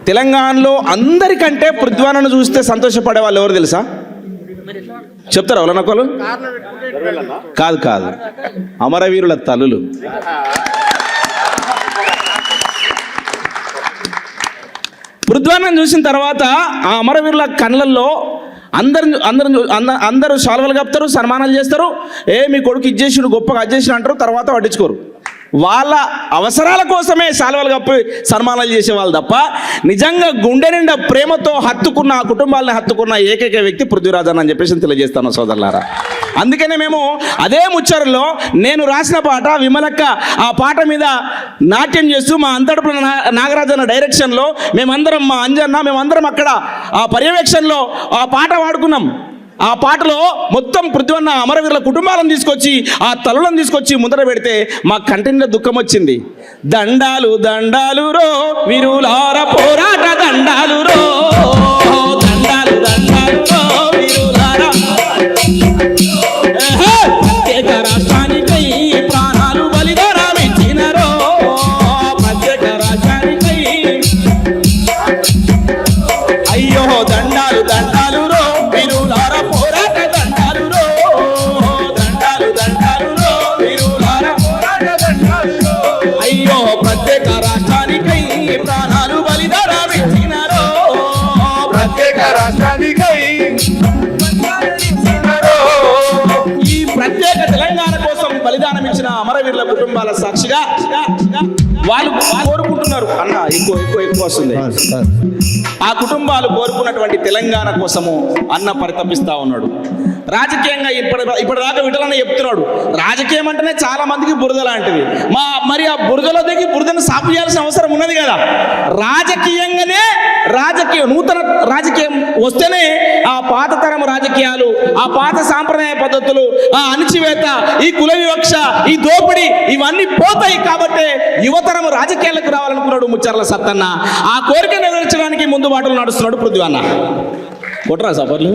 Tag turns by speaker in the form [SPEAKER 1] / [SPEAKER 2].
[SPEAKER 1] తెలంగాణలో అందరికంటే పృథ్వీను చూస్తే సంతోషపడే వాళ్ళు ఎవరు తెలుసా? చెప్తారా వాళ్ళ నక్కలు? కాదు కాదు, అమరవీరుల తల్లులు. పృథ్వీను చూసిన తర్వాత ఆ అమరవీరుల కళ్ళల్లో అందరూ శాలువలు కప్తారు, సన్మానాలు చేస్తారు. మీ కొడుకు ఇచ్చేసి గొప్పగా అజ్జేసి అంటారు, తర్వాత పట్టించుకోరు. వాళ్ళ అవసరాల కోసమే శాలువలు కప్పి సన్మానాలు చేసేవాళ్ళు తప్ప నిజంగా గుండె నిండా ప్రేమతో హత్తుకున్న ఆ కుటుంబాలను హత్తుకున్న ఏకైక వ్యక్తి పృథ్వీరాజ్ అని చెప్పేసి తెలియజేస్తాను సోదరులారా. అందుకనే మేము అదే ముచ్చరలో నేను రాసిన పాట విమలక్క ఆ పాట మీద నాట్యం చేస్తూ మా అంతటపుల నాగరాజన్న డైరెక్షన్లో మేమందరం, మా అంజన్న మేమందరం అక్కడ ఆ పర్యవేక్షణలో ఆ పాట వాడుకున్నాం. ఆ పాటలో మొత్తం పృథ్వన్న అమరవీరుల కుటుంబాలను తీసుకొచ్చి ఆ తల్లులను తీసుకొచ్చి ముందర పెడితే మా కంటిలో దుఃఖం వచ్చింది. దండాలు దండాలు రో వీరులార పోరాట దండాలు రో, దండాలు దండాలు రో వీరులార, ప్రత్యేక రాష్ట్రానికై ప్రాణాలు బలిదానమిచ్చినరో, ప్రత్యేక రాష్ట్రానికై అయ్యో దండాలు దండాలు రో వీరులార పోరాట దండాలు రో, దండాలు దండాలు రో వీరులార పోరాట దండాలు రో, అయ్యో ప్రత్యేక రాష్ట్రానికై ప్రాణాలు బలిదానమిచ్చినరో, ప్రత్యేక రాష్ట్రానికై ఈ ప్రత్యేక తెలంగాణ కోసం బలిదానం ఇచ్చిన అమరవీరుల కుటుంబాల సాక్షిగా వాళ్ళు కోరుకుంటున్నారు. అన్న ఎక్కువ వస్తుంది. ఆ కుటుంబాలు కోరుకున్నటువంటి తెలంగాణ కోసము అన్న పరితపిస్తా ఉన్నాడు. రాజకీయంగా ఇప్పటిదాకా విటలన్న చెప్తున్నాడు, రాజకీయం అంటేనే చాలా మందికి బురద లాంటిది. మరి ఆ బురదలో దిగి బురదను సాపు చేయాల్సిన అవసరం ఉన్నది కదా. రాజకీయంగానే నూతన రాజకీయం వస్తేనే ఆ పాత తరం రాజకీయాలు, ఆ పాత సాంప్రదాయ పద్ధతులు, ఆ అణచివేత, ఈ కుల వివక్ష, ఈ దోపిడీ ఇవన్నీ పోతాయి. కాబట్టి యువతరం రాజకీయాలకు రావాలనుకున్నాడు ముచ్చర్ల సత్తన్న. ఆ కోరిక నెరవేర్చడానికి ముందు బాటలు నడుస్తున్నాడు పృథ్వీ అన్న. కొట్రా సపర్లు.